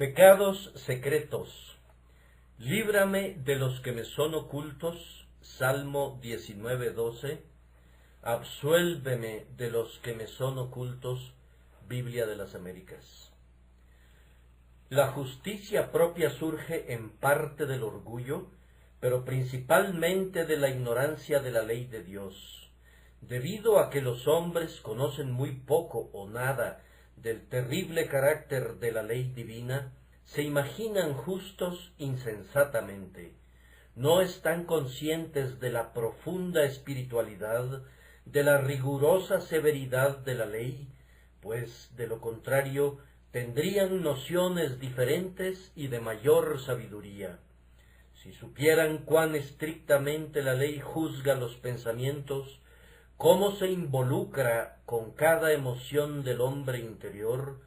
Pecados secretos. Líbrame de los que me son ocultos. Salmo 19:12. Absuélveme de los que me son ocultos. Biblia de las Américas. La justicia propia surge en parte del orgullo, pero principalmente de la ignorancia de la ley de Dios, debido a que los hombres conocen muy poco o nada del terrible carácter de la ley divina. Se imaginan justos insensatamente, no están conscientes de la profunda espiritualidad, de la rigurosa severidad de la ley, pues de lo contrario tendrían nociones diferentes y de mayor sabiduría. Si supieran cuán estrictamente la ley juzga los pensamientos, cómo se involucra con cada emoción del hombre interior,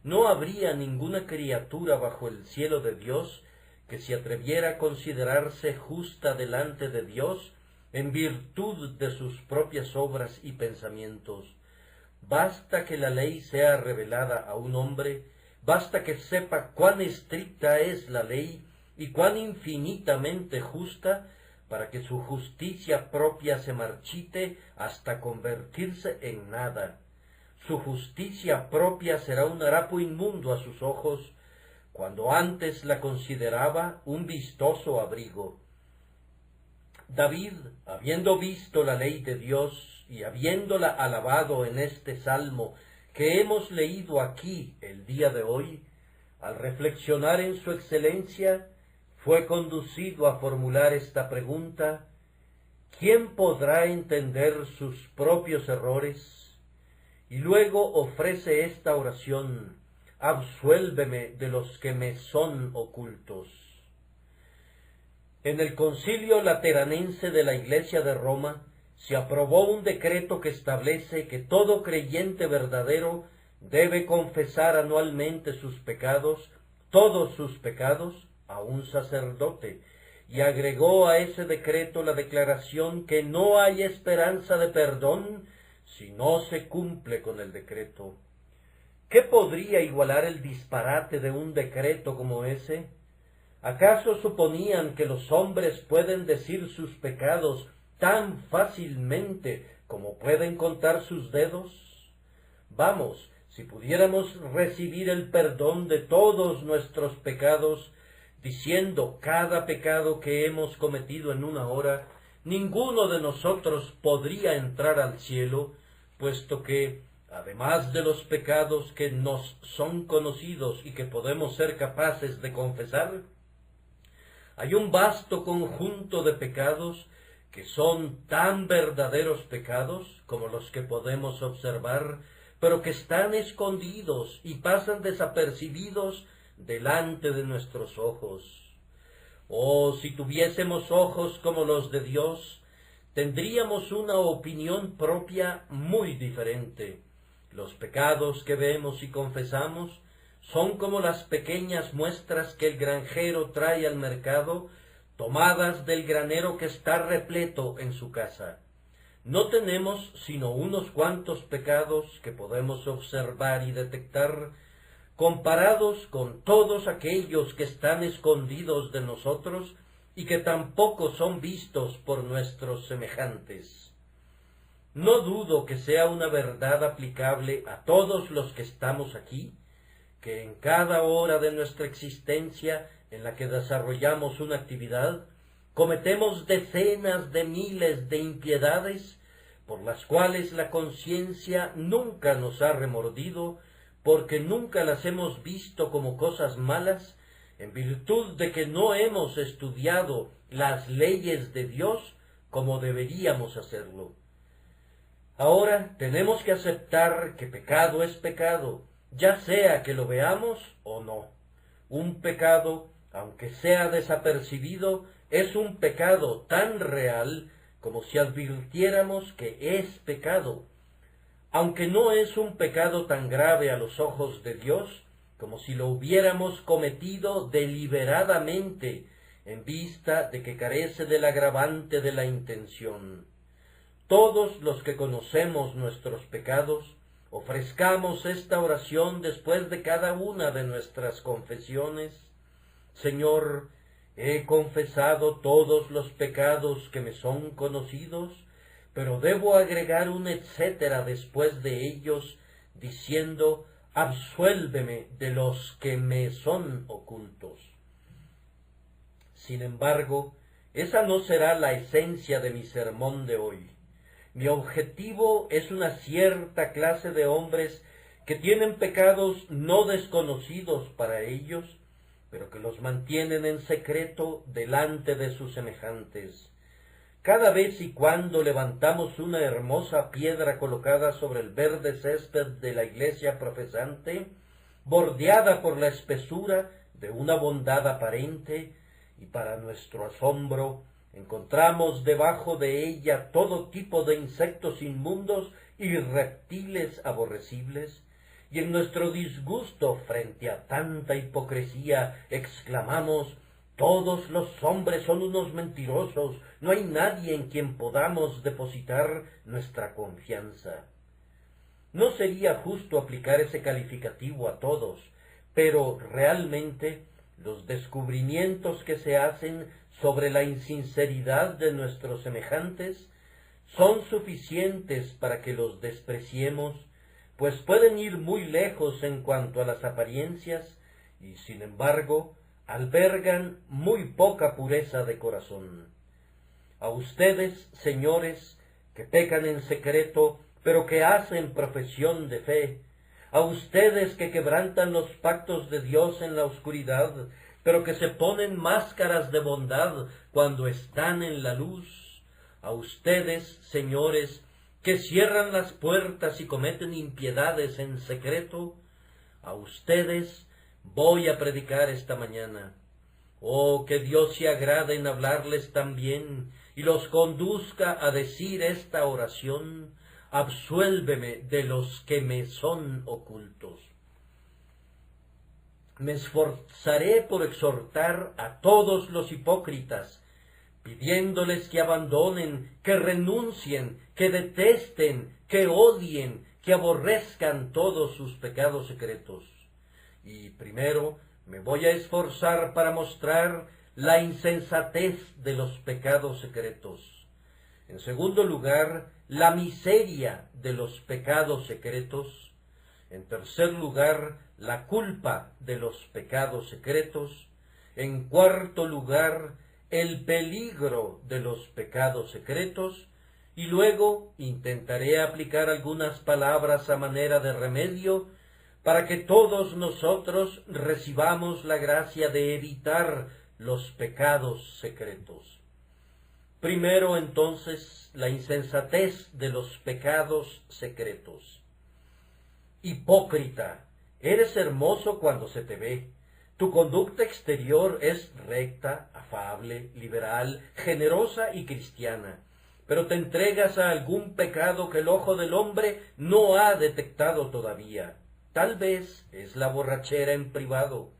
no habría ninguna criatura bajo el cielo de Dios que se atreviera a considerarse justa delante de Dios en virtud de sus propias obras y pensamientos. Basta que la ley sea revelada a un hombre, basta que sepa cuán estricta es la ley y cuán infinitamente justa, para que su justicia propia se marchite hasta convertirse en nada. Su justicia propia será un harapo inmundo a sus ojos, cuando antes la consideraba un vistoso abrigo. David, habiendo visto la ley de Dios y habiéndola alabado en este salmo que hemos leído aquí el día de hoy, al reflexionar en su excelencia, fue conducido a formular esta pregunta: ¿quién podrá entender sus propios errores? Y luego ofrece esta oración: absuélveme de los que me son ocultos. En el Concilio Lateranense de la Iglesia de Roma se aprobó un decreto que establece que todo creyente verdadero debe confesar anualmente sus pecados, todos sus pecados, a un sacerdote, y agregó a ese decreto la declaración que no hay esperanza de perdón si no se cumple con el decreto. ¿Qué podría igualar el disparate de un decreto como ese? ¿Acaso suponían que los hombres pueden decir sus pecados tan fácilmente como pueden contar sus dedos? Vamos, si pudiéramos recibir el perdón de todos nuestros pecados, diciendo cada pecado que hemos cometido en una hora, ninguno de nosotros podría entrar al cielo, puesto que, además de los pecados que nos son conocidos y que podemos ser capaces de confesar, hay un vasto conjunto de pecados que son tan verdaderos pecados como los que podemos observar, pero que están escondidos y pasan desapercibidos delante de nuestros ojos. Oh, si tuviésemos ojos como los de Dios, tendríamos una opinión propia muy diferente. Los pecados que vemos y confesamos son como las pequeñas muestras que el granjero trae al mercado, tomadas del granero que está repleto en su casa. No tenemos sino unos cuantos pecados que podemos observar y detectar, comparados con todos aquellos que están escondidos de nosotros y que tampoco son vistos por nuestros semejantes. No dudo que sea una verdad aplicable a todos los que estamos aquí, que en cada hora de nuestra existencia en la que desarrollamos una actividad, cometemos decenas de miles de impiedades por las cuales la conciencia nunca nos ha remordido, porque nunca las hemos visto como cosas malas, en virtud de que no hemos estudiado las leyes de Dios como deberíamos hacerlo. Ahora tenemos que aceptar que pecado es pecado, ya sea que lo veamos o no. Un pecado, aunque sea desapercibido, es un pecado tan real como si advirtiéramos que es pecado, aunque no es un pecado tan grave a los ojos de Dios como si lo hubiéramos cometido deliberadamente en vista de que carece del agravante de la intención. Todos los que conocemos nuestros pecados ofrezcamos esta oración después de cada una de nuestras confesiones. Señor, he confesado todos los pecados que me son conocidos, pero debo agregar un etcétera después de ellos, diciendo, absuélveme de los que me son ocultos. Sin embargo, esa no será la esencia de mi sermón de hoy. Mi objetivo es una cierta clase de hombres que tienen pecados no desconocidos para ellos, pero que los mantienen en secreto delante de sus semejantes. Cada vez y cuando levantamos una hermosa piedra colocada sobre el verde césped de la iglesia profesante, bordeada por la espesura de una bondad aparente, y para nuestro asombro, encontramos debajo de ella todo tipo de insectos inmundos y reptiles aborrecibles, y en nuestro disgusto frente a tanta hipocresía exclamamos, todos los hombres son unos mentirosos, no hay nadie en quien podamos depositar nuestra confianza. No sería justo aplicar ese calificativo a todos, pero realmente los descubrimientos que se hacen sobre la insinceridad de nuestros semejantes son suficientes para que los despreciemos, pues pueden ir muy lejos en cuanto a las apariencias y, sin embargo, albergan muy poca pureza de corazón. A ustedes, señores, que pecan en secreto, pero que hacen profesión de fe, a ustedes que quebrantan los pactos de Dios en la oscuridad, pero que se ponen máscaras de bondad cuando están en la luz, a ustedes, señores, que cierran las puertas y cometen impiedades en secreto, a ustedes voy a predicar esta mañana. Oh, que Dios se agrade en hablarles también y los conduzca a decir esta oración, absuélveme de los que me son ocultos. Me esforzaré por exhortar a todos los hipócritas, pidiéndoles que abandonen, que renuncien, que detesten, que odien, que aborrezcan todos sus pecados secretos. Y primero me voy a esforzar para mostrar la insensatez de los pecados secretos. En segundo lugar, la miseria de los pecados secretos. En tercer lugar, la culpa de los pecados secretos. En cuarto lugar, el peligro de los pecados secretos. Y luego intentaré aplicar algunas palabras a manera de remedio para que todos nosotros recibamos la gracia de evitar los pecados secretos. Primero, entonces, la insensatez de los pecados secretos. Hipócrita, eres hermoso cuando se te ve. Tu conducta exterior es recta, afable, liberal, generosa y cristiana, pero te entregas a algún pecado que el ojo del hombre no ha detectado todavía. Tal vez es la borrachera en privado.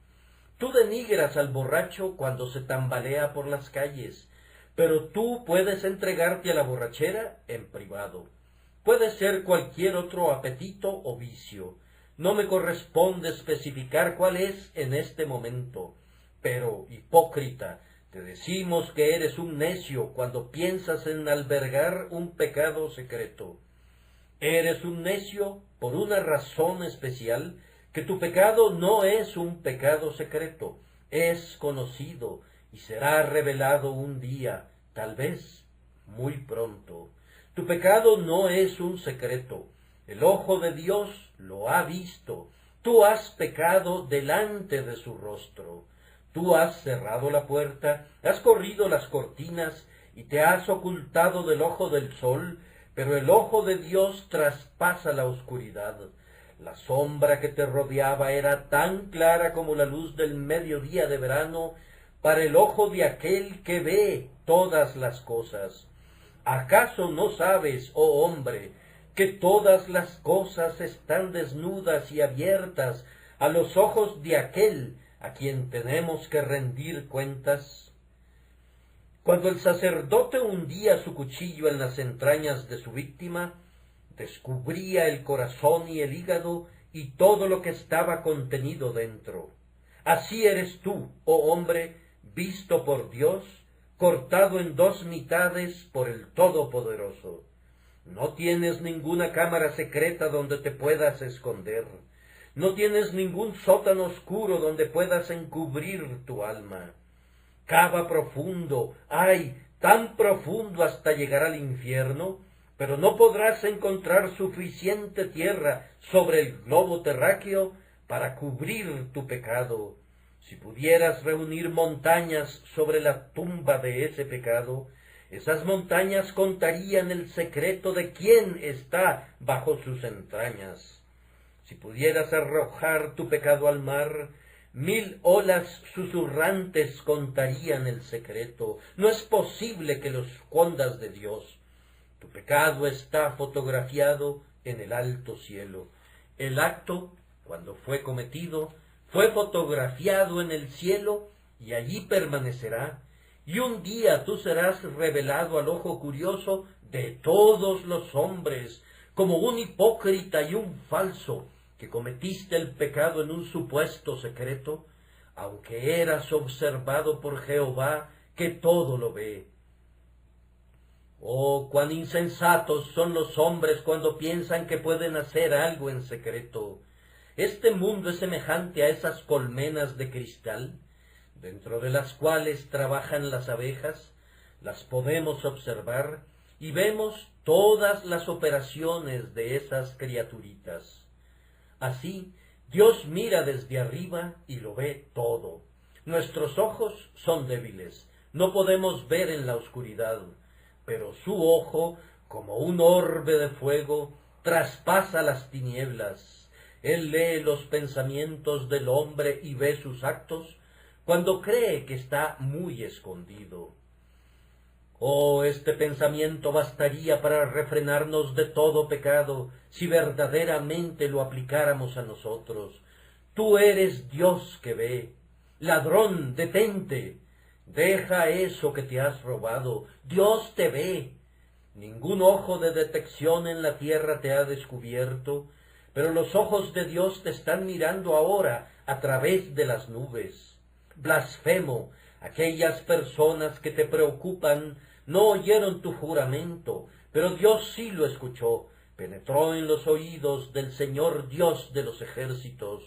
Tú denigras al borracho cuando se tambalea por las calles, pero tú puedes entregarte a la borrachera en privado. Puede ser cualquier otro apetito o vicio. No me corresponde especificar cuál es en este momento, pero, hipócrita, te decimos que eres un necio cuando piensas en albergar un pecado secreto. Eres un necio por una razón especial, que tu pecado no es un pecado secreto, es conocido y será revelado un día, tal vez muy pronto. Tu pecado no es un secreto, el ojo de Dios lo ha visto. Tú has pecado delante de su rostro. Tú has cerrado la puerta, has corrido las cortinas y te has ocultado del ojo del sol, pero el ojo de Dios traspasa la oscuridad. La sombra que te rodeaba era tan clara como la luz del mediodía de verano para el ojo de aquel que ve todas las cosas. ¿Acaso no sabes, oh hombre, que todas las cosas están desnudas y abiertas a los ojos de aquel a quien tenemos que rendir cuentas? Cuando el sacerdote hundía su cuchillo en las entrañas de su víctima, descubría el corazón y el hígado y todo lo que estaba contenido dentro. Así eres tú, oh hombre, visto por Dios, cortado en dos mitades por el Todopoderoso. No tienes ninguna cámara secreta donde te puedas esconder. No tienes ningún sótano oscuro donde puedas encubrir tu alma. Cava profundo, ay, tan profundo hasta llegar al infierno, pero no podrás encontrar suficiente tierra sobre el globo terráqueo para cubrir tu pecado. Si pudieras reunir montañas sobre la tumba de ese pecado, esas montañas contarían el secreto de quién está bajo sus entrañas. Si pudieras arrojar tu pecado al mar, 1000 olas susurrantes contarían el secreto. No es posible que lo escondas de Dios. Tu pecado está fotografiado en el alto cielo. El acto, cuando fue cometido, fue fotografiado en el cielo y allí permanecerá. Y un día tú serás revelado al ojo curioso de todos los hombres, como un hipócrita y un falso, que cometiste el pecado en un supuesto secreto, aunque eras observado por Jehová, que todo lo ve. Oh, cuán insensatos son los hombres cuando piensan que pueden hacer algo en secreto. Este mundo es semejante a esas colmenas de cristal, dentro de las cuales trabajan las abejas. Las podemos observar y vemos todas las operaciones de esas criaturitas. Así, Dios mira desde arriba y lo ve todo. Nuestros ojos son débiles, no podemos ver en la oscuridad, pero su ojo, como un orbe de fuego, traspasa las tinieblas. Él lee los pensamientos del hombre y ve sus actos cuando cree que está muy escondido. Oh, este pensamiento bastaría para refrenarnos de todo pecado si verdaderamente lo aplicáramos a nosotros. Tú eres Dios que ve. Ladrón, detente. Deja eso que te has robado. Dios te ve. Ningún ojo de detección en la tierra te ha descubierto, pero los ojos de Dios te están mirando ahora a través de las nubes. Blasfemo, aquellas personas que te preocupan no oyeron tu juramento, pero Dios sí lo escuchó, penetró en los oídos del Señor Dios de los ejércitos.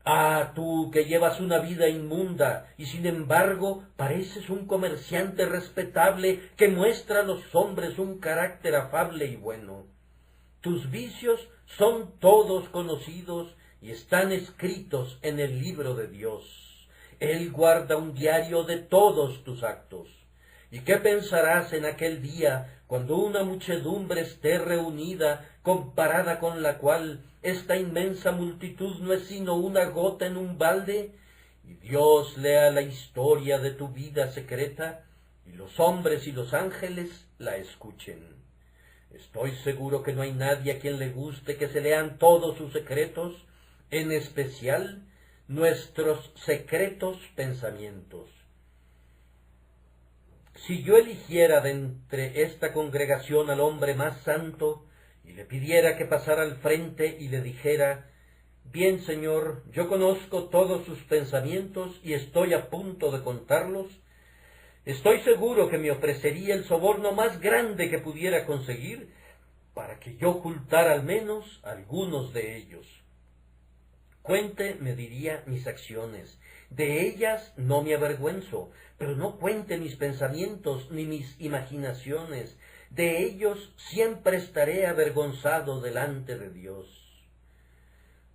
Ah, tú que llevas una vida inmunda y sin embargo pareces un comerciante respetable que muestra a los hombres un carácter afable y bueno. Tus vicios son todos conocidos y están escritos en el libro de Dios. Él guarda un diario de todos tus actos. ¿Y qué pensarás en aquel día cuando una muchedumbre esté reunida, comparada con la cual esta inmensa multitud no es sino una gota en un balde? Y Dios lea la historia de tu vida secreta, y los hombres y los ángeles la escuchen. Estoy seguro que no hay nadie a quien le guste que se lean todos sus secretos, en especial nuestros secretos pensamientos. Si yo eligiera de entre esta congregación al hombre más santo, y le pidiera que pasara al frente y le dijera: bien, Señor, yo conozco todos sus pensamientos y estoy a punto de contarlos, estoy seguro que me ofrecería el soborno más grande que pudiera conseguir para que yo ocultara al menos algunos de ellos. Cuente, me diría, mis acciones. De ellas no me avergüenzo, pero no cuente mis pensamientos ni mis imaginaciones. De ellos siempre estaré avergonzado delante de Dios.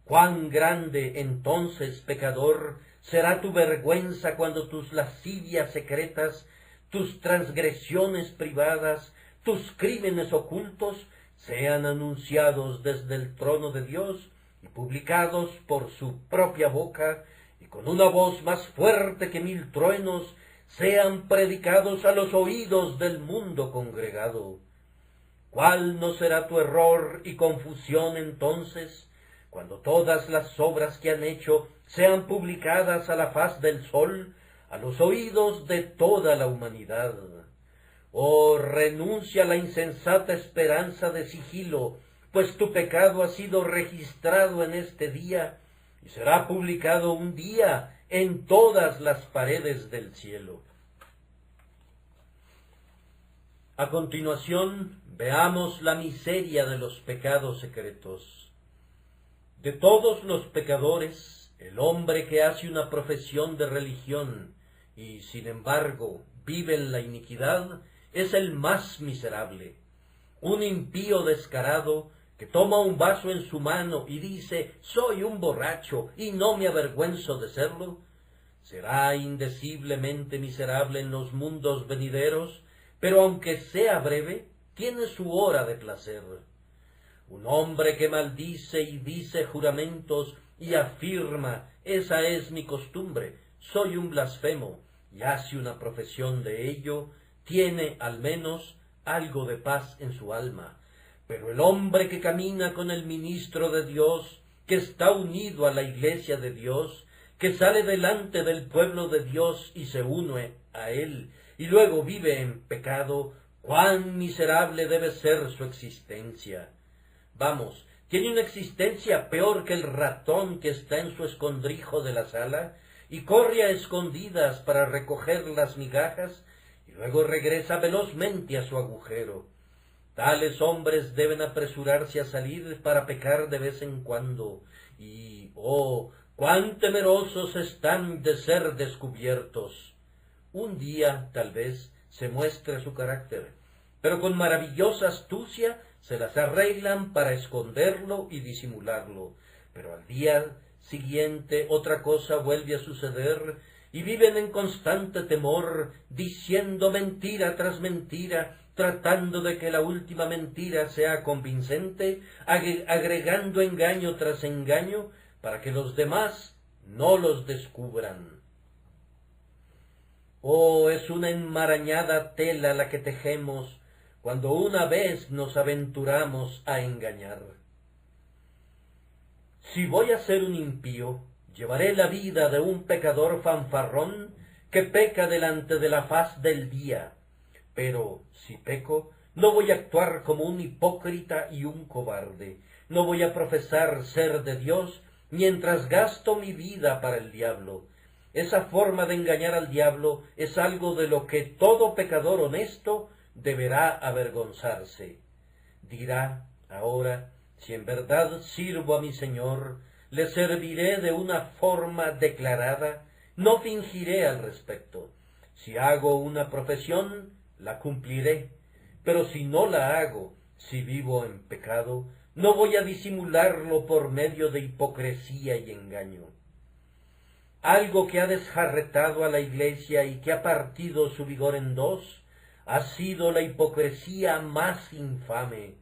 Cuán grande, entonces, pecador, será tu vergüenza cuando tus lascivias secretas, tus transgresiones privadas, tus crímenes ocultos sean anunciados desde el trono de Dios y publicados por su propia boca, y con una voz más fuerte que 1000 truenos sean predicados a los oídos del mundo congregado. ¿Cuál no será tu error y confusión entonces, cuando todas las obras que han hecho sean publicadas a la faz del sol, a los oídos de toda la humanidad? Oh, renuncia a la insensata esperanza de sigilo, pues tu pecado ha sido registrado en este día y será publicado un día en todas las paredes del cielo. A continuación, veamos la miseria de los pecados secretos. De todos los pecadores, el hombre que hace una profesión de religión y, sin embargo, vive en la iniquidad, es el más miserable. Un impío descarado que toma un vaso en su mano y dice: «Soy un borracho y no me avergüenzo de serlo», será indeciblemente miserable en los mundos venideros, pero aunque sea breve, tiene su hora de placer. Un hombre que maldice y dice juramentos y afirma: «Esa es mi costumbre, soy un blasfemo», y hace una profesión de ello, tiene al menos algo de paz en su alma. Pero el hombre que camina con el ministro de Dios, que está unido a la iglesia de Dios, que sale delante del pueblo de Dios y se une a él, y luego vive en pecado, cuán miserable debe ser su existencia. Vamos, tiene una existencia peor que el ratón que está en su escondrijo de la sala y corre a escondidas para recoger las migajas y luego regresa velozmente a su agujero. Tales hombres deben apresurarse a salir para pecar de vez en cuando y, oh, cuán temerosos están de ser descubiertos. Un día, tal vez, se muestre su carácter, pero con maravillosa astucia se las arreglan para esconderlo y disimularlo. Pero al día siguiente otra cosa vuelve a suceder y viven en constante temor, diciendo mentira tras mentira, tratando de que la última mentira sea convincente, agregando engaño tras engaño, para que los demás no los descubran. Oh, es una enmarañada tela la que tejemos cuando una vez nos aventuramos a engañar. Si voy a ser un impío, llevaré la vida de un pecador fanfarrón que peca delante de la faz del día. Pero si peco, no voy a actuar como un hipócrita y un cobarde. No voy a profesar ser de Dios mientras gasto mi vida para el diablo. Esa forma de engañar al diablo es algo de lo que todo pecador honesto deberá avergonzarse. Dirá ahora: si en verdad sirvo a mi Señor, le serviré de una forma declarada, no fingiré al respecto. Si hago una profesión, la cumpliré, pero si no la hago, si vivo en pecado, no voy a disimularlo por medio de hipocresía y engaño. Algo que ha desjarretado a la Iglesia y que ha partido su vigor en dos, ha sido la hipocresía más infame.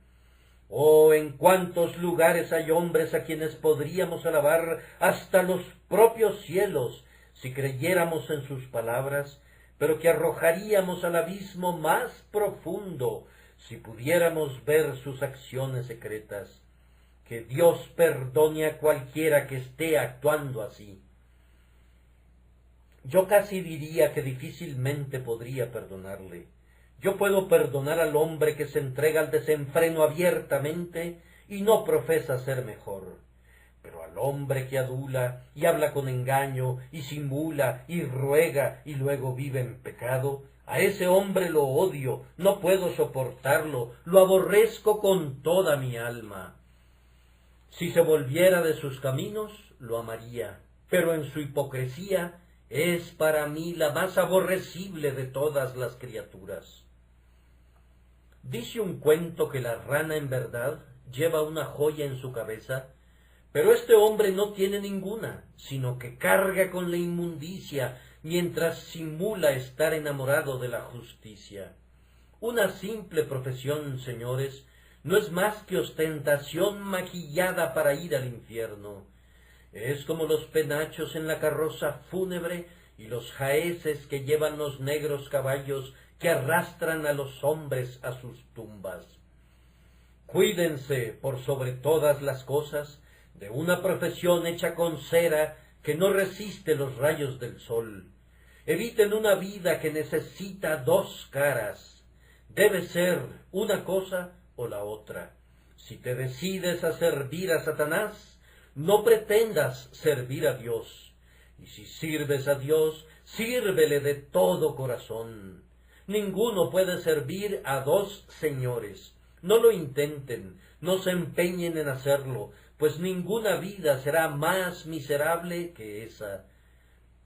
Oh, en cuántos lugares hay hombres a quienes podríamos alabar hasta los propios cielos si creyéramos en sus palabras, pero que arrojaríamos al abismo más profundo si pudiéramos ver sus acciones secretas. Que Dios perdone a cualquiera que esté actuando así. Yo casi diría que difícilmente podría perdonarle. Yo puedo perdonar al hombre que se entrega al desenfreno abiertamente y no profesa ser mejor. Pero al hombre que adula y habla con engaño y simula y ruega y luego vive en pecado, a ese hombre lo odio, no puedo soportarlo, lo aborrezco con toda mi alma. Si se volviera de sus caminos, lo amaría, pero en su hipocresía es para mí la más aborrecible de todas las criaturas. Dice un cuento que la rana en verdad lleva una joya en su cabeza, pero este hombre no tiene ninguna, sino que carga con la inmundicia mientras simula estar enamorado de la justicia. Una simple profesión, señores, no es más que ostentación maquillada para ir al infierno. Es como los penachos en la carroza fúnebre y los jaeces que llevan los negros caballos que arrastran a los hombres a sus tumbas. Cuídense, por sobre todas las cosas, de una profesión hecha con cera que no resiste los rayos del sol. Eviten una vida que necesita dos caras. Debe ser una cosa o la otra. Si te decides a servir a Satanás, no pretendas servir a Dios. Y si sirves a Dios, sírvele de todo corazón. Ninguno puede servir a dos señores. No lo intenten, no se empeñen en hacerlo, pues ninguna vida será más miserable que esa.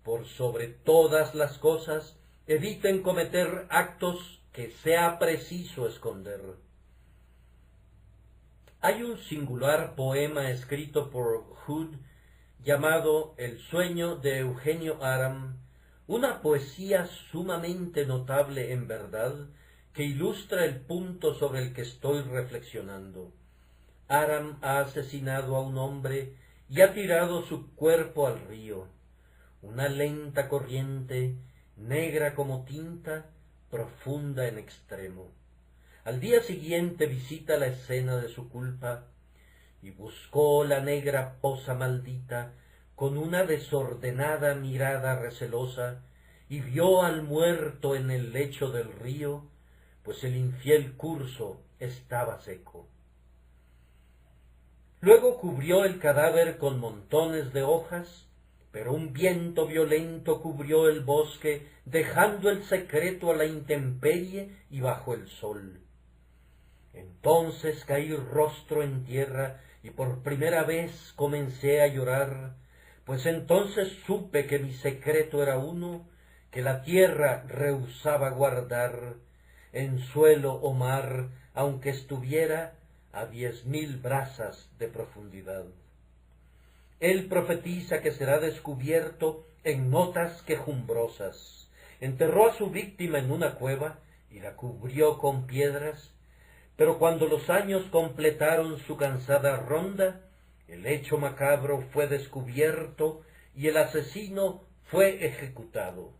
Por sobre todas las cosas, eviten cometer actos que sea preciso esconder. Hay un singular poema escrito por Hood llamado El sueño de Eugenio Aram, una poesía sumamente notable en verdad, que ilustra el punto sobre el que estoy reflexionando. Aram ha asesinado a un hombre y ha tirado su cuerpo al río. Una lenta corriente, negra como tinta, profunda en extremo. Al día siguiente visita la escena de su culpa y buscó la negra poza maldita con una desordenada mirada recelosa y vio al muerto en el lecho del río, pues el infiel curso estaba seco. Luego cubrió el cadáver con montones de hojas, pero un viento violento cubrió el bosque, dejando el secreto a la intemperie y bajo el sol. Entonces caí rostro en tierra y por primera vez comencé a llorar, pues entonces supe que mi secreto era uno, que la tierra rehusaba guardar, en suelo o mar, aunque estuviera a 10.000 brazas de profundidad. Él profetiza que será descubierto en notas quejumbrosas. Enterró a su víctima en una cueva y la cubrió con piedras, pero cuando los años completaron su cansada ronda, el hecho macabro fue descubierto y el asesino fue ejecutado.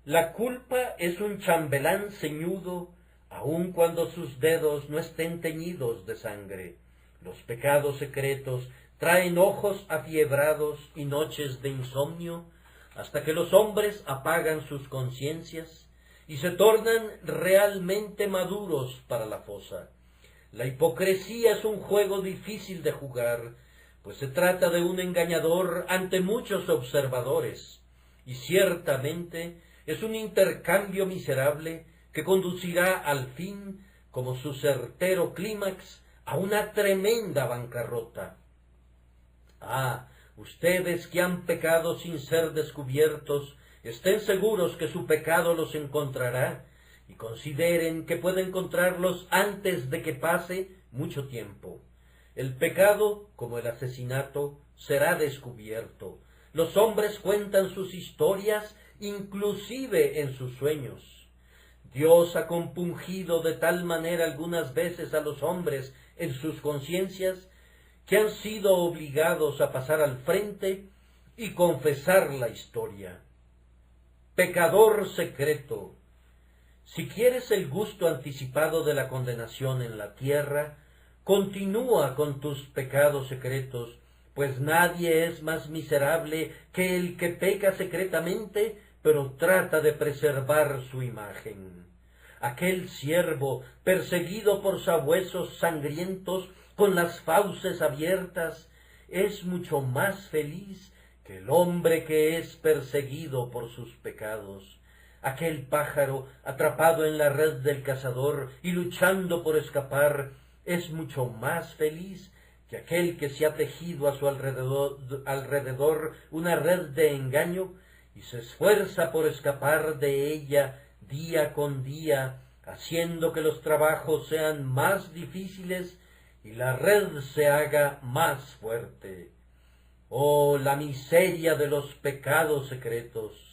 La culpa es un chambelán ceñudo, aun cuando sus dedos no estén teñidos de sangre. Los pecados secretos traen ojos afiebrados y noches de insomnio, hasta que los hombres apagan sus conciencias y se tornan realmente maduros para la fosa. La hipocresía es un juego difícil de jugar, pues se trata de un engañador ante muchos observadores, y ciertamente es un intercambio miserable que conducirá al fin, como su certero clímax, a una tremenda bancarrota. Ah, ustedes que han pecado sin ser descubiertos, estén seguros que su pecado los encontrará, y consideren que puede encontrarlos antes de que pase mucho tiempo. El pecado, como el asesinato, será descubierto. Los hombres cuentan sus historias, inclusive en sus sueños. Dios ha compungido de tal manera algunas veces a los hombres en sus conciencias, que han sido obligados a pasar al frente y confesar la historia. Pecador secreto, si quieres el gusto anticipado de la condenación en la tierra, continúa con tus pecados secretos, pues nadie es más miserable que el que peca secretamente, pero trata de preservar su imagen. Aquel siervo, perseguido por sabuesos sangrientos, con las fauces abiertas, es mucho más feliz que el hombre que es perseguido por sus pecados. Aquel pájaro, atrapado en la red del cazador y luchando por escapar, es mucho más feliz que aquel que se ha tejido a su alrededor una red de engaño y se esfuerza por escapar de ella día con día, haciendo que los trabajos sean más difíciles y la red se haga más fuerte. Oh, la miseria de los pecados secretos.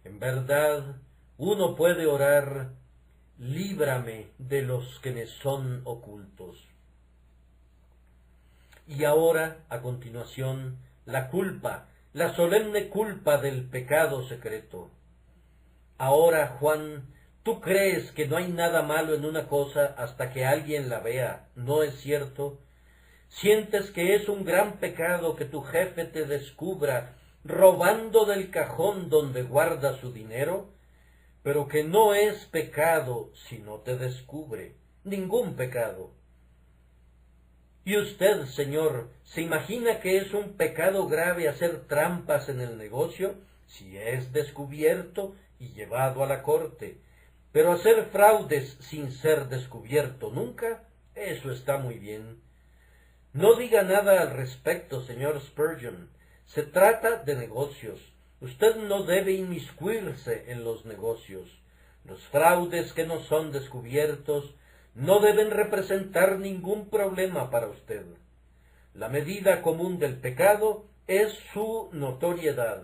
En verdad, uno puede orar, líbrame de los que me son ocultos. Y ahora, a continuación, la culpa, la solemne culpa del pecado secreto. Ahora, Juan, tú crees que no hay nada malo en una cosa hasta que alguien la vea, ¿no es cierto? ¿Sientes que es un gran pecado que tu jefe te descubra robando del cajón donde guarda su dinero? pero que no es pecado si no te descubre ningún pecado. ¿Y usted, señor, se imagina que es un pecado grave hacer trampas en el negocio si es descubierto y llevado a la corte? Pero hacer fraudes sin ser descubierto nunca, eso está muy bien. No diga nada al respecto, señor Spurgeon. Se trata de negocios. Usted no debe inmiscuirse en los negocios. Los fraudes que no son descubiertos no deben representar ningún problema para usted. La medida común del pecado es su notoriedad.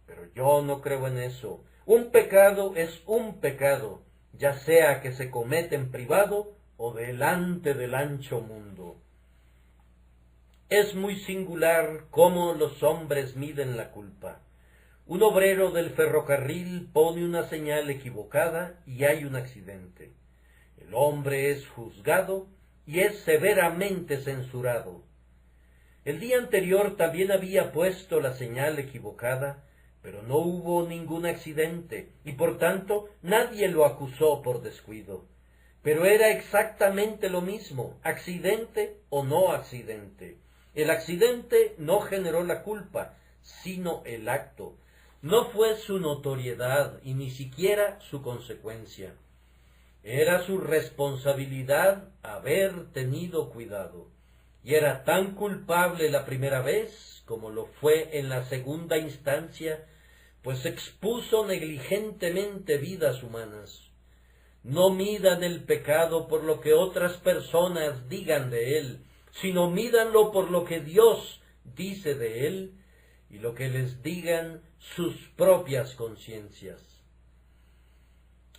Pero yo no creo en eso. Un pecado es un pecado, ya sea que se comete en privado o delante del ancho mundo. Es muy singular cómo los hombres miden la culpa. Un obrero del ferrocarril pone una señal equivocada y hay un accidente. El hombre es juzgado y es severamente censurado. El día anterior también había puesto la señal equivocada, pero no hubo ningún accidente y por tanto nadie lo acusó por descuido. Pero era exactamente lo mismo, accidente o no accidente. El accidente no generó la culpa, sino el acto. No fue su notoriedad y ni siquiera su consecuencia. Era su responsabilidad haber tenido cuidado. Y era tan culpable la primera vez como lo fue en la segunda instancia, pues expuso negligentemente vidas humanas. No midan el pecado por lo que otras personas digan de él, sino mídanlo por lo que Dios dice de él y lo que les digan sus propias conciencias.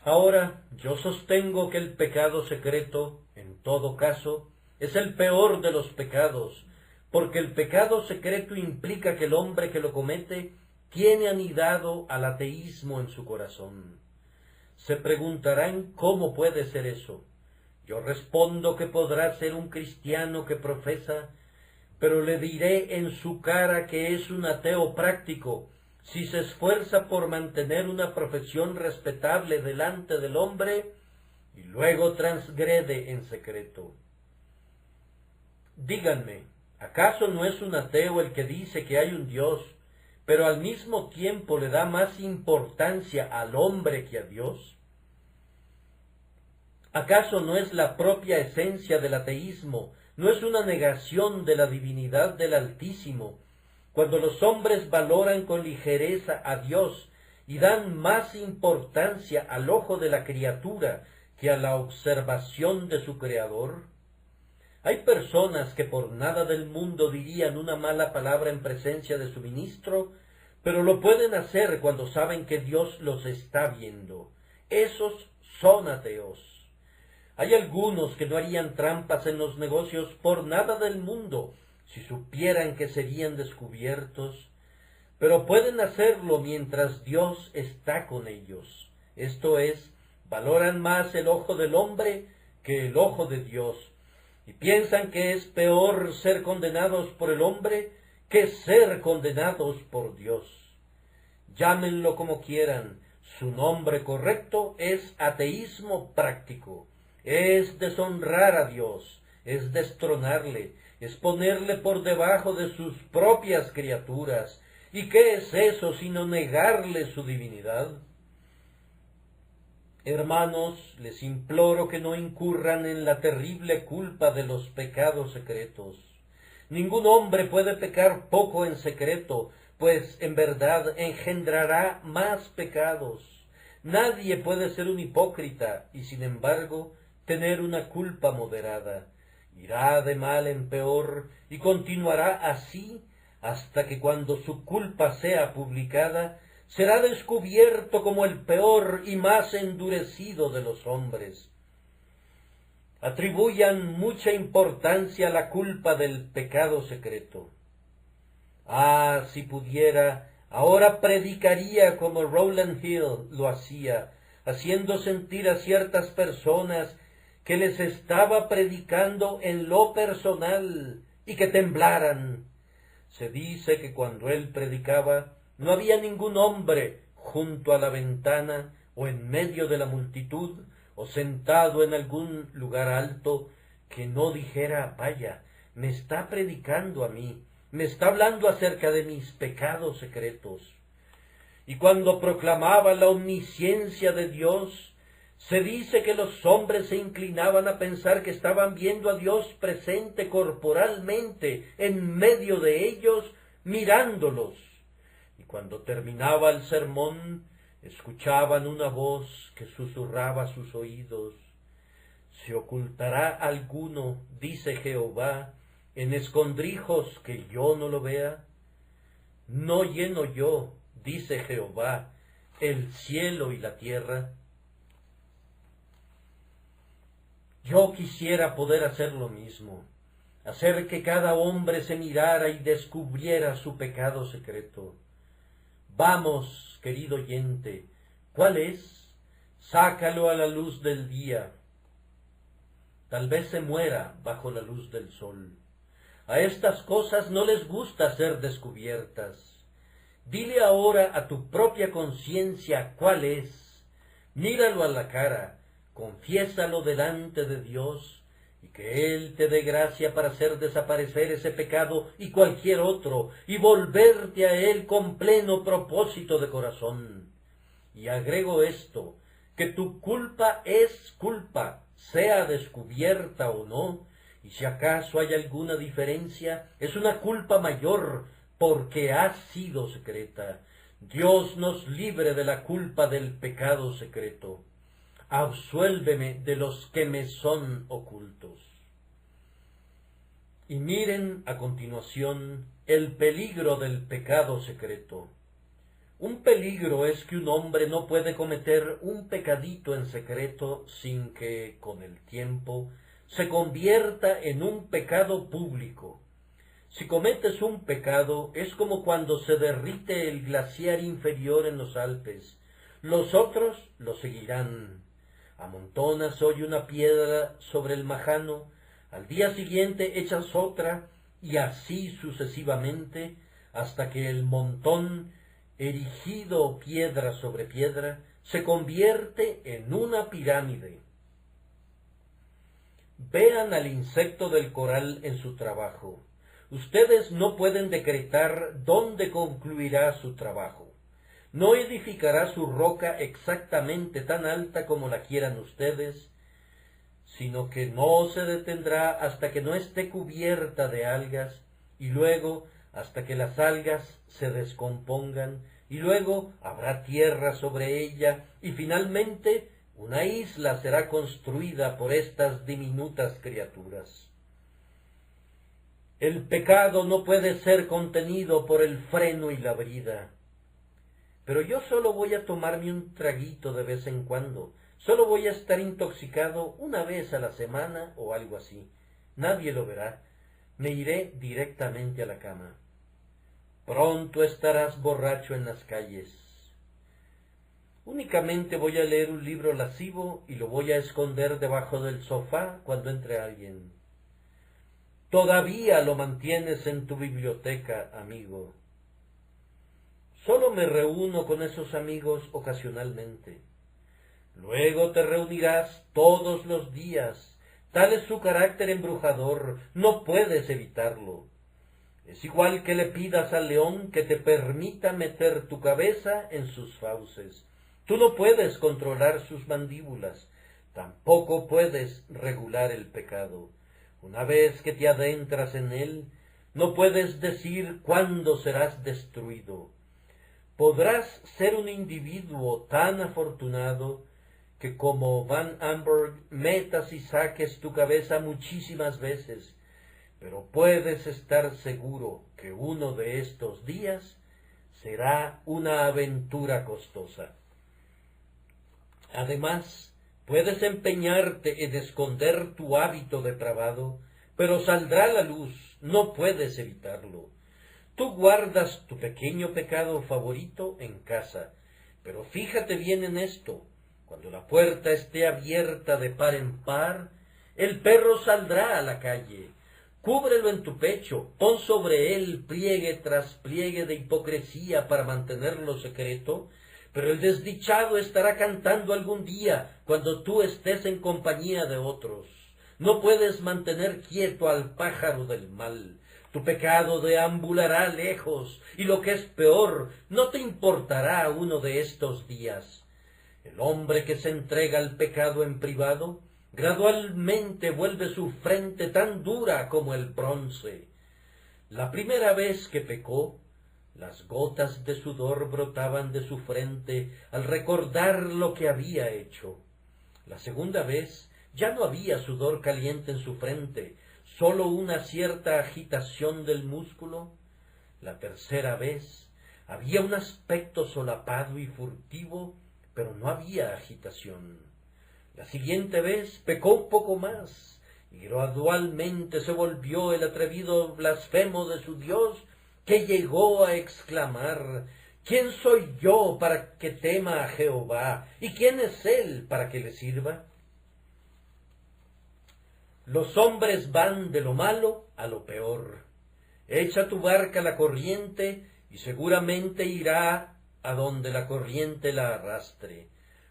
Ahora, yo sostengo que el pecado secreto, en todo caso, es el peor de los pecados, porque el pecado secreto implica que el hombre que lo comete tiene anidado al ateísmo en su corazón. Se preguntarán cómo puede ser eso. Yo respondo que podrá ser un cristiano que profesa, pero le diré en su cara que es un ateo práctico, si se esfuerza por mantener una profesión respetable delante del hombre y luego transgrede en secreto. Díganme, ¿acaso no es un ateo el que dice que hay un Dios, pero al mismo tiempo le da más importancia al hombre que a Dios? ¿Acaso no es la propia esencia del ateísmo, no es una negación de la divinidad del Altísimo, cuando los hombres valoran con ligereza a Dios y dan más importancia al ojo de la criatura que a la observación de su Creador? Hay personas que por nada del mundo dirían una mala palabra en presencia de su ministro, pero lo pueden hacer cuando saben que Dios los está viendo. Esos son ateos. Hay algunos que no harían trampas en los negocios por nada del mundo, si supieran que serían descubiertos, pero pueden hacerlo mientras Dios está con ellos. Esto es, valoran más el ojo del hombre que el ojo de Dios, y piensan que es peor ser condenados por el hombre que ser condenados por Dios. Llámenlo como quieran, su nombre correcto es ateísmo práctico. Es deshonrar a Dios, es destronarle, es ponerle por debajo de sus propias criaturas. ¿Y qué es eso sino negarle su divinidad? Hermanos, les imploro que no incurran en la terrible culpa de los pecados secretos. Ningún hombre puede pecar poco en secreto, pues en verdad engendrará más pecados. Nadie puede ser un hipócrita y sin embargo tener una culpa moderada. Irá de mal en peor y continuará así hasta que cuando su culpa sea publicada, será descubierto como el peor y más endurecido de los hombres. Atribuyan mucha importancia a la culpa del pecado secreto. Ah, si pudiera, ahora predicaría como Rowland Hill lo hacía, haciendo sentir a ciertas personas que les estaba predicando en lo personal y que temblaran. Se dice que cuando él predicaba no había ningún hombre junto a la ventana o en medio de la multitud, o sentado en algún lugar alto, que no dijera, vaya, me está predicando a mí, me está hablando acerca de mis pecados secretos. Y cuando proclamaba la omnisciencia de Dios, se dice que los hombres se inclinaban a pensar que estaban viendo a Dios presente corporalmente en medio de ellos, mirándolos. Y cuando terminaba el sermón, escuchaban una voz que susurraba a sus oídos: ¿se ocultará alguno, dice Jehová, en escondrijos que yo no lo vea? ¿No lleno yo, dice Jehová, el cielo y la tierra? Yo quisiera poder hacer lo mismo, hacer que cada hombre se mirara y descubriera su pecado secreto. Vamos, querido oyente, ¿cuál es? Sácalo a la luz del día. Tal vez se muera bajo la luz del sol. A estas cosas no les gusta ser descubiertas. Dile ahora a tu propia conciencia cuál es. Míralo a la cara, confiésalo delante de Dios, y que Él te dé gracia para hacer desaparecer ese pecado y cualquier otro, y volverte a Él con pleno propósito de corazón. Y agrego esto, que tu culpa es culpa, sea descubierta o no, y si acaso hay alguna diferencia, es una culpa mayor, porque ha sido secreta. Dios nos libre de la culpa del pecado secreto. Absuélveme de los que me son ocultos. Y miren a continuación el peligro del pecado secreto. Un peligro es que un hombre no puede cometer un pecadito en secreto sin que, con el tiempo, se convierta en un pecado público. Si cometes un pecado, es como cuando se derrite el glaciar inferior en los Alpes. Los otros lo seguirán. Amontonas hoy una piedra sobre el majano, al día siguiente echas otra, y así sucesivamente, hasta que el montón, erigido piedra sobre piedra, se convierte en una pirámide. Vean al insecto del coral en su trabajo. Ustedes no pueden decretar dónde concluirá su trabajo. No edificará su roca exactamente tan alta como la quieran ustedes, sino que no se detendrá hasta que no esté cubierta de algas, y luego hasta que las algas se descompongan, y luego habrá tierra sobre ella, y finalmente una isla será construida por estas diminutas criaturas. El pecado no puede ser contenido por el freno y la brida. Pero yo solo voy a tomarme un traguito de vez en cuando. Solo voy a estar intoxicado una vez a la semana o algo así. Nadie lo verá. Me iré directamente a la cama. Pronto estarás borracho en las calles. Únicamente voy a leer un libro lascivo y lo voy a esconder debajo del sofá cuando entre alguien. Todavía lo mantienes en tu biblioteca, amigo. Solo me reúno con esos amigos ocasionalmente. Luego te reunirás todos los días. Tal es su carácter embrujador, no puedes evitarlo. Es igual que le pidas al león que te permita meter tu cabeza en sus fauces. Tú no puedes controlar sus mandíbulas, tampoco puedes regular el pecado. Una vez que te adentras en él, no puedes decir cuándo serás destruido. Podrás ser un individuo tan afortunado que como Van Amberg metas y saques tu cabeza muchísimas veces, pero puedes estar seguro que uno de estos días será una aventura costosa. Además, puedes empeñarte en esconder tu hábito depravado, pero saldrá a la luz, no puedes evitarlo. Tú guardas tu pequeño pecado favorito en casa, pero fíjate bien en esto. Cuando la puerta esté abierta de par en par, el perro saldrá a la calle. Cúbrelo en tu pecho, pon sobre él pliegue tras pliegue de hipocresía para mantenerlo secreto, pero el desdichado estará cantando algún día cuando tú estés en compañía de otros. No puedes mantener quieto al pájaro del mal. Tu pecado deambulará lejos, y lo que es peor, no te importará uno de estos días. El hombre que se entrega al pecado en privado, gradualmente vuelve su frente tan dura como el bronce. La primera vez que pecó, las gotas de sudor brotaban de su frente al recordar lo que había hecho. La segunda vez ya no había sudor caliente en su frente, sólo una cierta agitación del músculo. La tercera vez había un aspecto solapado y furtivo, pero no había agitación. La siguiente vez pecó un poco más, y gradualmente se volvió el atrevido blasfemo de su Dios, que llegó a exclamar: ¿Quién soy yo para que tema a Jehová? ¿Y quién es él para que le sirva? Los hombres van de lo malo a lo peor. Echa tu barca a la corriente y seguramente irá a donde la corriente la arrastre.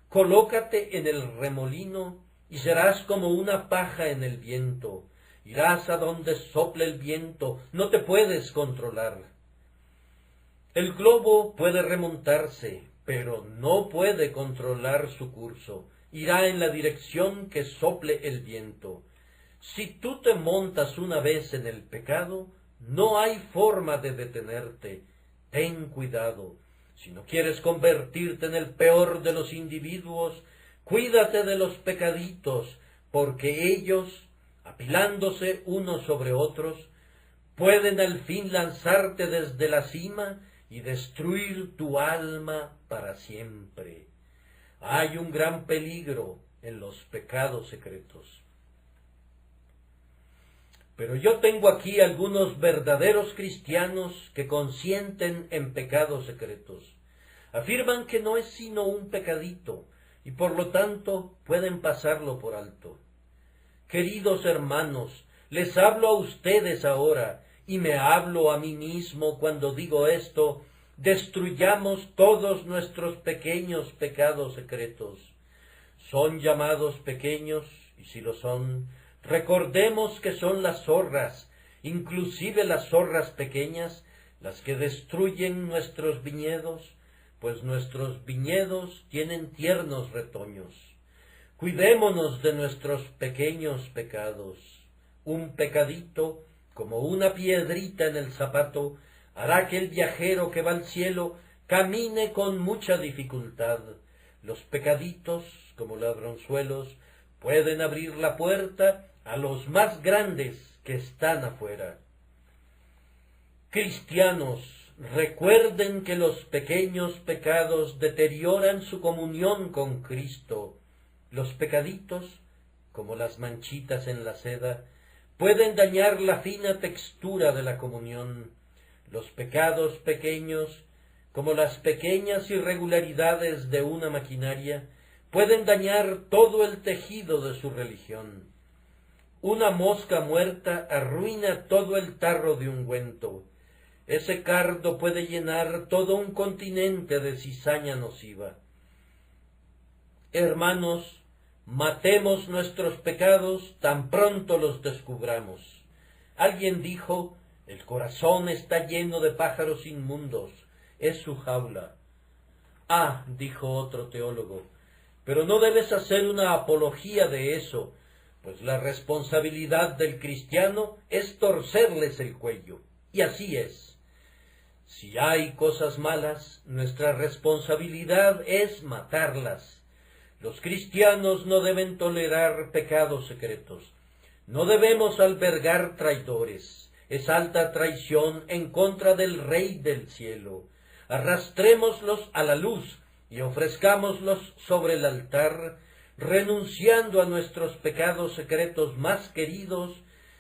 Colócate en el remolino y serás como una paja en el viento. Irás a donde sople el viento, no te puedes controlar. El globo puede remontarse, pero no puede controlar su curso. Irá en la dirección que sople el viento. Si tú te montas una vez en el pecado, no hay forma de detenerte. Ten cuidado. Si no quieres convertirte en el peor de los individuos, cuídate de los pecaditos, porque ellos, apilándose unos sobre otros, pueden al fin lanzarte desde la cima y destruir tu alma para siempre. Hay un gran peligro en los pecados secretos. Pero yo tengo aquí algunos verdaderos cristianos que consienten en pecados secretos. Afirman que no es sino un pecadito y por lo tanto pueden pasarlo por alto. Queridos hermanos, les hablo a ustedes ahora y me hablo a mí mismo cuando digo esto: destruyamos todos nuestros pequeños pecados secretos. Son llamados pequeños, y si lo son, recordemos que son las zorras, inclusive las zorras pequeñas, las que destruyen nuestros viñedos, pues nuestros viñedos tienen tiernos retoños. Cuidémonos de nuestros pequeños pecados. Un pecadito, como una piedrita en el zapato, hará que el viajero que va al cielo camine con mucha dificultad. Los pecaditos, como ladronzuelos, pueden abrir la puerta a los más grandes que están afuera. Cristianos, recuerden que los pequeños pecados deterioran su comunión con Cristo. Los pecaditos, como las manchitas en la seda, pueden dañar la fina textura de la comunión. Los pecados pequeños, como las pequeñas irregularidades de una maquinaria, pueden dañar todo el tejido de su religión. Una mosca muerta arruina todo el tarro de ungüento. Ese cardo puede llenar todo un continente de cizaña nociva. Hermanos, matemos nuestros pecados tan pronto los descubramos. Alguien dijo: el corazón está lleno de pájaros inmundos, es su jaula. Ah, dijo otro teólogo, pero no debes hacer una apología de eso, pues la responsabilidad del cristiano es torcerles el cuello. Y así es. Si hay cosas malas, nuestra responsabilidad es matarlas. Los cristianos no deben tolerar pecados secretos. No debemos albergar traidores. Es alta traición en contra del Rey del cielo. Arrastrémoslos a la luz y ofrezcámoslos sobre el altar, renunciando a nuestros pecados secretos más queridos,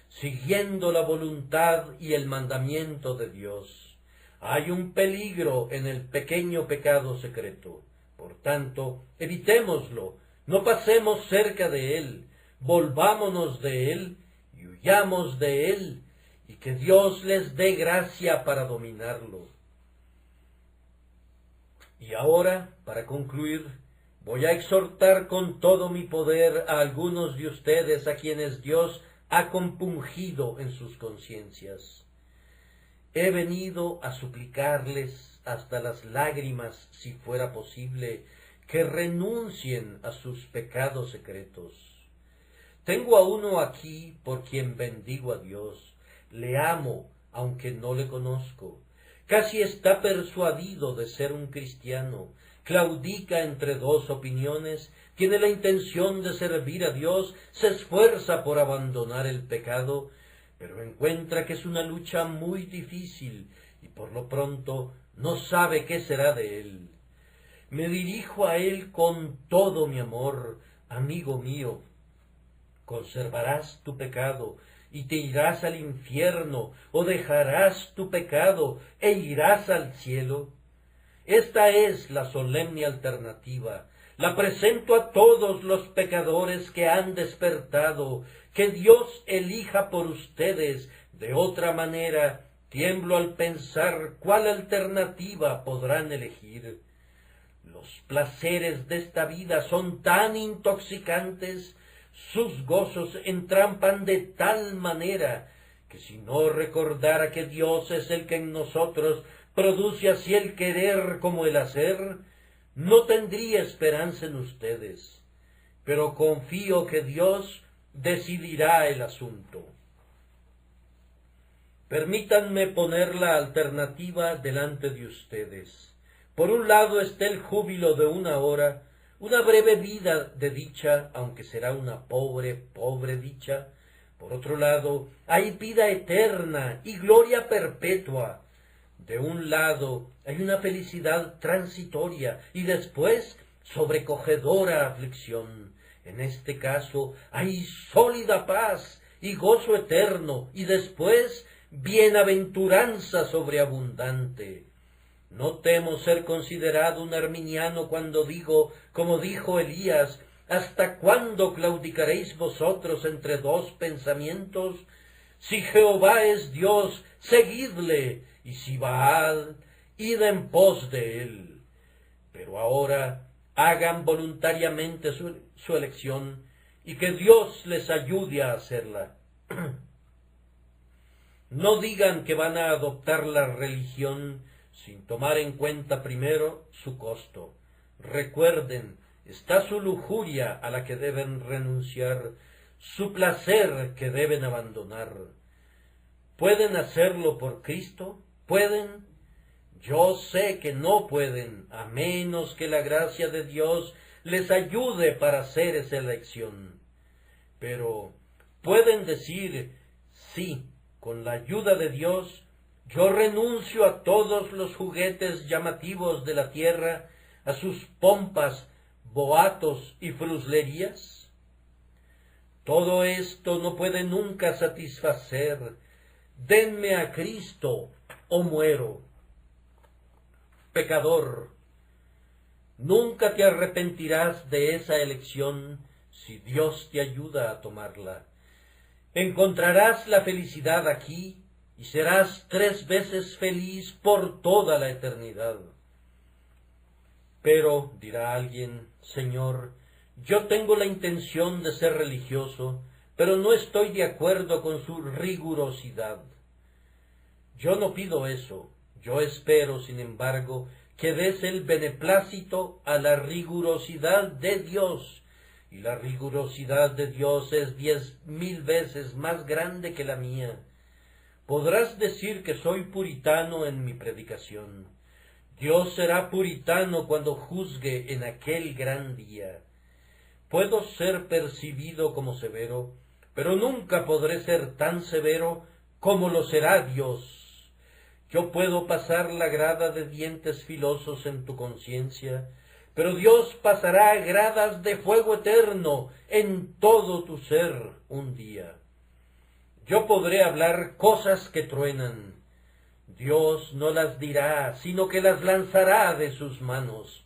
siguiendo la voluntad y el mandamiento de Dios. Hay un peligro en el pequeño pecado secreto. Por tanto, evitémoslo, no pasemos cerca de él, volvámonos de él y huyamos de él, y que Dios les dé gracia para dominarlo. Y ahora, para concluir, voy a exhortar con todo mi poder a algunos de ustedes a quienes Dios ha compungido en sus conciencias. He venido a suplicarles hasta las lágrimas, si fuera posible, que renuncien a sus pecados secretos. Tengo a uno aquí por quien bendigo a Dios, le amo, aunque no le conozco. Casi está persuadido de ser un cristiano, claudica entre dos opiniones, tiene la intención de servir a Dios, se esfuerza por abandonar el pecado, pero encuentra que es una lucha muy difícil y por lo pronto no sabe qué será de él. Me dirijo a él con todo mi amor, amigo mío. ¿Conservarás tu pecado y te irás al infierno, o dejarás tu pecado e irás al cielo? Esta es la solemne alternativa. La presento a todos los pecadores que han despertado. Que Dios elija por ustedes. De otra manera, tiemblo al pensar cuál alternativa podrán elegir. Los placeres de esta vida son tan intoxicantes, sus gozos entrampan de tal manera, que si no recordara que Dios es el que en nosotros produce así el querer como el hacer, no tendría esperanza en ustedes. Pero confío que Dios decidirá el asunto. Permítanme poner la alternativa delante de ustedes. Por un lado está el júbilo de una hora, una breve vida de dicha, aunque será una pobre dicha. Por otro lado, hay vida eterna y gloria perpetua. De un lado hay una felicidad transitoria y después sobrecogedora aflicción. En este caso hay sólida paz y gozo eterno y después bienaventuranza sobreabundante. No temo ser considerado un arminiano cuando digo, como dijo Elías, ¿hasta cuándo claudicaréis vosotros entre dos pensamientos? Si Jehová es Dios, seguidle, y si Baal, id en pos de él. Pero ahora hagan voluntariamente su elección, y que Dios les ayude a hacerla. No digan que van a adoptar la religión sin tomar en cuenta primero su costo. Recuerden, está su lujuria a la que deben renunciar, su placer que deben abandonar. ¿Pueden hacerlo por Cristo? ¿Pueden? Yo sé que no pueden, a menos que la gracia de Dios les ayude para hacer esa elección. Pero pueden decir, sí, con la ayuda de Dios, yo renuncio a todos los juguetes llamativos de la tierra, a sus pompas, boatos y fruslerías. Todo esto no puede nunca satisfacer. Denme a Cristo o muero. Pecador, nunca te arrepentirás de esa elección si Dios te ayuda a tomarla. Encontrarás la felicidad aquí y serás 3 veces feliz por toda la eternidad. Pero, dirá alguien, Señor, yo tengo la intención de ser religioso, pero no estoy de acuerdo con su rigurosidad. Yo no pido eso, yo espero, sin embargo, que des el beneplácito a la rigurosidad de Dios, y la rigurosidad de Dios es 10.000 veces más grande que la mía. Podrás decir que soy puritano en mi predicación. Dios será puritano cuando juzgue en aquel gran día. Puedo ser percibido como severo, pero nunca podré ser tan severo como lo será Dios. Yo puedo pasar la grada de dientes filosos en tu conciencia, pero Dios pasará gradas de fuego eterno en todo tu ser un día. Yo podré hablar cosas que truenan. Dios no las dirá, sino que las lanzará de sus manos.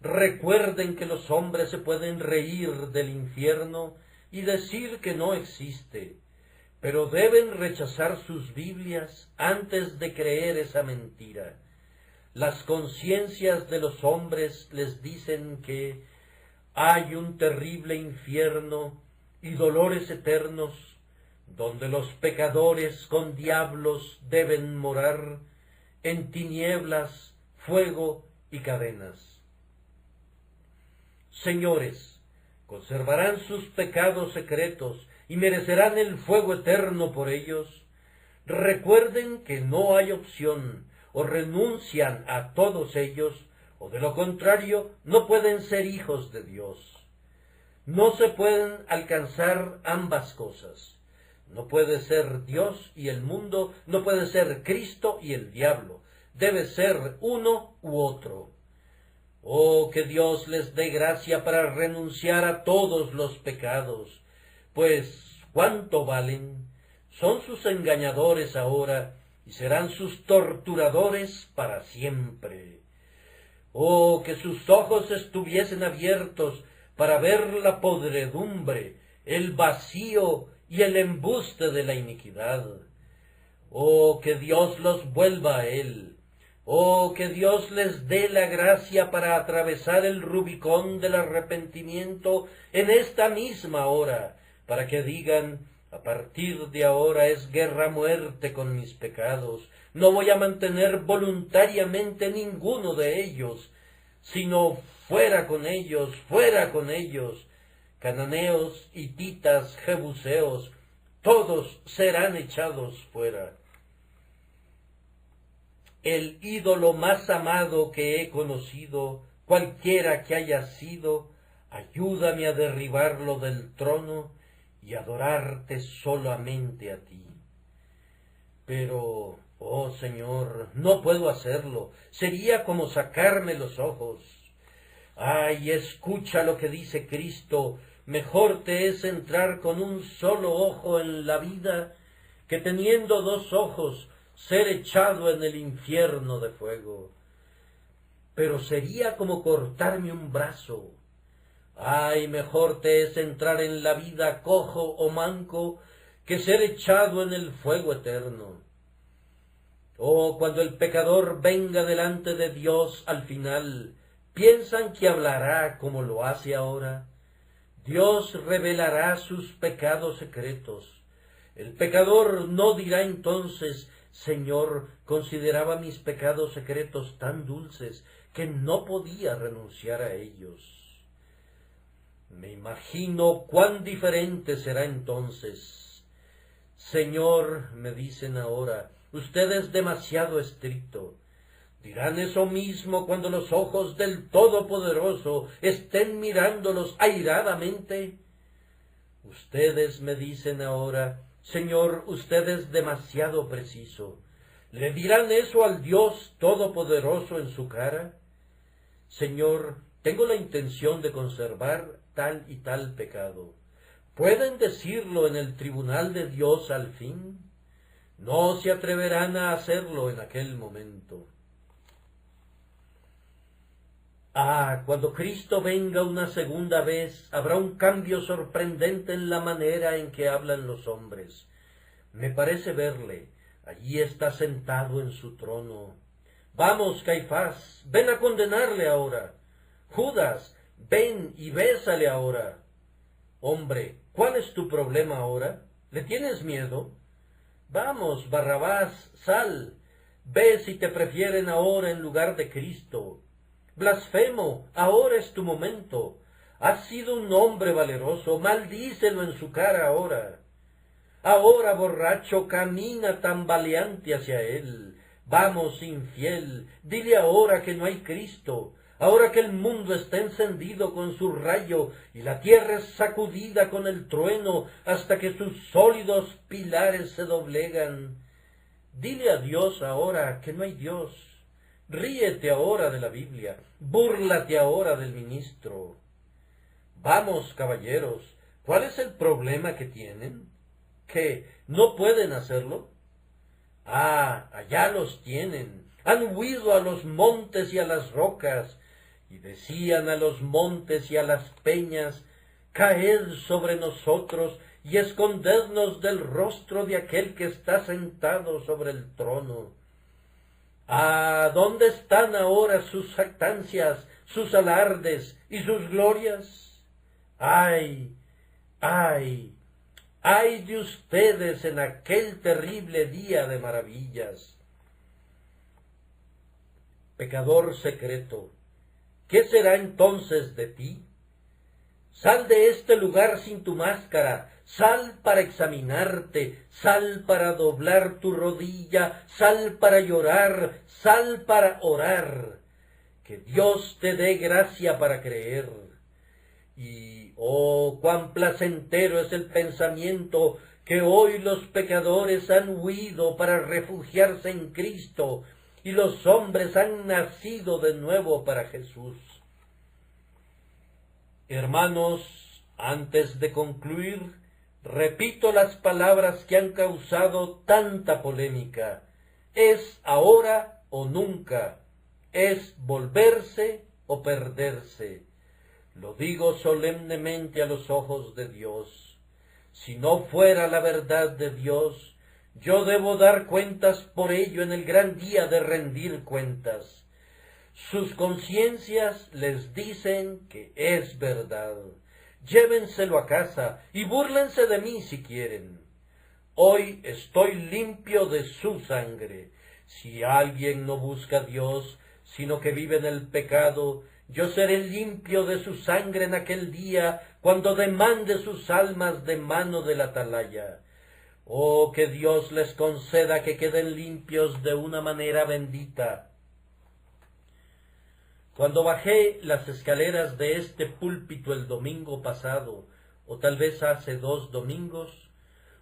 Recuerden que los hombres se pueden reír del infierno y decir que no existe, pero deben rechazar sus Biblias antes de creer esa mentira. Las conciencias de los hombres les dicen que hay un terrible infierno y dolores eternos, donde los pecadores con diablos deben morar, en tinieblas, fuego y cadenas. Señores, conservarán sus pecados secretos y merecerán el fuego eterno por ellos. Recuerden que no hay opción, o renuncian a todos ellos, o de lo contrario no pueden ser hijos de Dios. No se pueden alcanzar ambas cosas. No puede ser Dios y el mundo, no puede ser Cristo y el diablo. Debe ser uno u otro. Oh, que Dios les dé gracia para renunciar a todos los pecados, pues ¿cuánto valen? Son sus engañadores ahora y serán sus torturadores para siempre. Oh, que sus ojos estuviesen abiertos para ver la podredumbre, el vacío y el embuste de la iniquidad. Oh, que Dios los vuelva a Él. Oh, que Dios les dé la gracia para atravesar el Rubicón del arrepentimiento en esta misma hora, para que digan: a partir de ahora es guerra a muerte con mis pecados. No voy a mantener voluntariamente ninguno de ellos, sino fuera con ellos, fuera con ellos. Cananeos, hititas, jebuseos, todos serán echados fuera. El ídolo más amado que he conocido, cualquiera que haya sido, ayúdame a derribarlo del trono y adorarte solamente a ti. Pero, oh Señor, no puedo hacerlo. Sería como sacarme los ojos. Ay, escucha lo que dice Cristo: mejor te es entrar con un solo ojo en la vida, que teniendo dos ojos ser echado en el infierno de fuego. Pero sería como cortarme un brazo. Ay, mejor te es entrar en la vida cojo o manco, que ser echado en el fuego eterno. Oh, cuando el pecador venga delante de Dios al final, ¿piensan que hablará como lo hace ahora? Dios revelará sus pecados secretos. El pecador no dirá entonces: Señor, consideraba mis pecados secretos tan dulces que no podía renunciar a ellos. Me imagino cuán diferente será entonces. Señor, me dicen ahora, usted es demasiado estricto. Dirán eso mismo cuando los ojos del Todopoderoso estén mirándolos airadamente. Ustedes me dicen ahora: Señor, usted es demasiado preciso. ¿Le dirán eso al Dios Todopoderoso en su cara? Señor, tengo la intención de conservar tal y tal pecado. ¿Pueden decirlo en el tribunal de Dios al fin? No se atreverán a hacerlo en aquel momento. Ah, cuando Cristo venga una segunda vez, habrá un cambio sorprendente en la manera en que hablan los hombres. Me parece verle. Allí está sentado en su trono. Vamos, Caifás, ven a condenarle ahora. Judas, ven y bésale ahora. Hombre, ¿cuál es tu problema ahora? ¿Le tienes miedo? Vamos, Barrabás, sal. Ve si te prefieren ahora en lugar de Cristo. Blasfemo, ahora es tu momento. Has sido un hombre valeroso, maldícelo en su cara ahora. Ahora, borracho, camina tambaleante hacia él. Vamos, infiel, dile ahora que no hay Cristo, ahora que el mundo está encendido con su rayo y la tierra es sacudida con el trueno hasta que sus sólidos pilares se doblegan. Dile a Dios ahora que no hay Dios. Ríete ahora de la Biblia, búrlate ahora del ministro. Vamos, caballeros, ¿cuál es el problema que tienen? ¿Qué, no pueden hacerlo? Ah, allá los tienen. Han huido a los montes y a las rocas, y decían a los montes y a las peñas: caed sobre nosotros y escondednos del rostro de aquel que está sentado sobre el trono. ¿A dónde están ahora sus jactancias, sus alardes y sus glorias? ¡Ay, ay, ay de ustedes en aquel terrible día de maravillas! Pecador secreto, ¿qué será entonces de ti? Sal de este lugar sin tu máscara, sal para examinarte, sal para doblar tu rodilla, sal para llorar, sal para orar. Que Dios te dé gracia para creer. Y, oh, cuán placentero es el pensamiento que hoy los pecadores han huido para refugiarse en Cristo, y los hombres han nacido de nuevo para Jesús. Hermanos, antes de concluir, repito las palabras que han causado tanta polémica. Es ahora o nunca, es volverse o perderse. Lo digo solemnemente a los ojos de Dios. Si no fuera la verdad de Dios, yo debo dar cuentas por ello en el gran día de rendir cuentas. Sus conciencias les dicen que es verdad. Llévenselo a casa y búrlense de mí si quieren. Hoy estoy limpio de su sangre. Si alguien no busca a Dios, sino que vive en el pecado, yo seré limpio de su sangre en aquel día, cuando demande sus almas de mano del atalaya. Oh, que Dios les conceda que queden limpios de una manera bendita. Cuando bajé las escaleras de este púlpito el domingo pasado, o tal vez hace 2 domingos,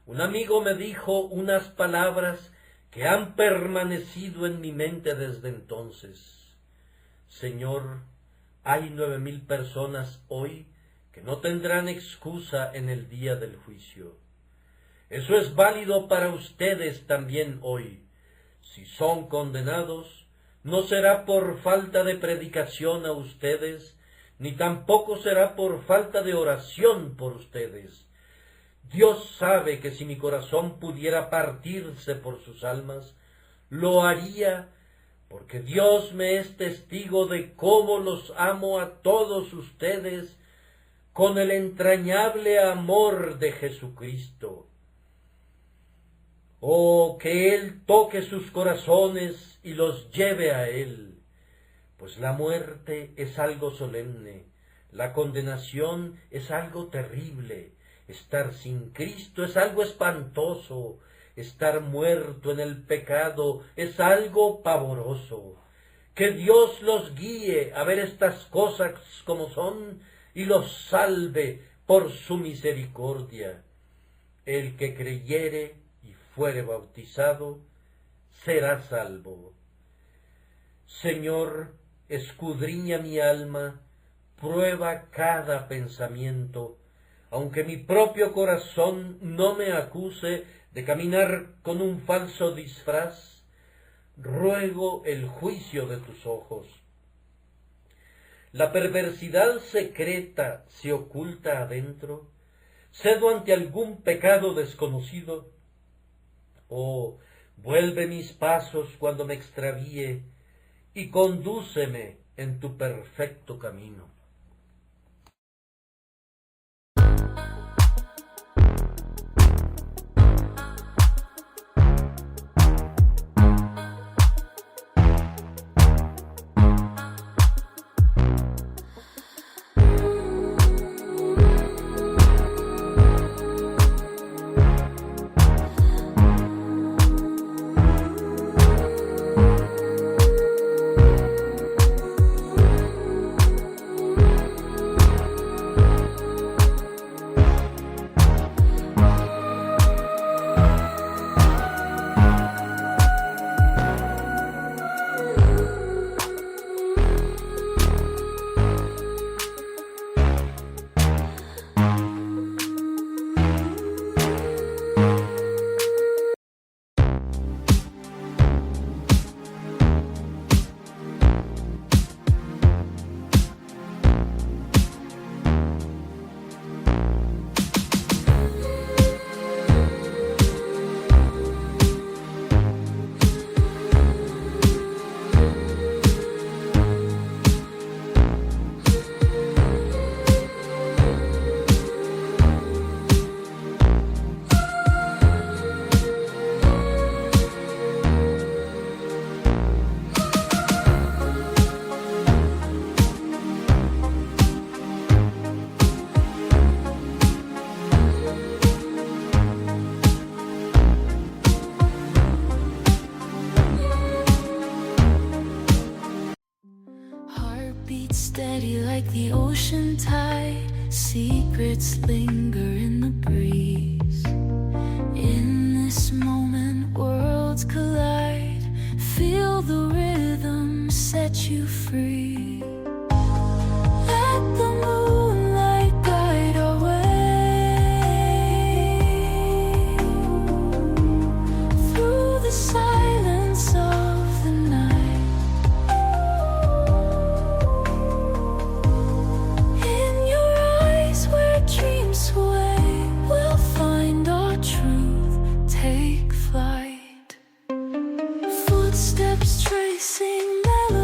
un amigo me dijo unas palabras que han permanecido en mi mente desde entonces. Señor, hay 9,000 personas hoy que no tendrán excusa en el día del juicio. Eso es válido para ustedes también hoy. Si son condenados, no será por falta de predicación a ustedes, ni tampoco será por falta de oración por ustedes. Dios sabe que si mi corazón pudiera partirse por sus almas, lo haría, porque Dios me es testigo de cómo los amo a todos ustedes con el entrañable amor de Jesucristo. Oh, que Él toque sus corazones y los lleve a Él, pues la muerte es algo solemne, la condenación es algo terrible, estar sin Cristo es algo espantoso, estar muerto en el pecado es algo pavoroso. Que Dios los guíe a ver estas cosas como son y los salve por su misericordia. El que creyere y fuere bautizado, será salvo. Señor, escudriña mi alma, prueba cada pensamiento, aunque mi propio corazón no me acuse de caminar con un falso disfraz, ruego el juicio de tus ojos. La perversidad secreta se oculta adentro, cedo ante algún pecado desconocido. Oh, vuelve mis pasos cuando me extravíe y condúceme en tu perfecto camino. It's steady like the ocean tide. Secrets linger in the breeze. In this moment, worlds collide. Feel the rhythm set you free. Let the moonlight guide our way through the silence of the night. In your eyes where dreams sway, we'll find our truth, take flight. Footsteps tracing melody.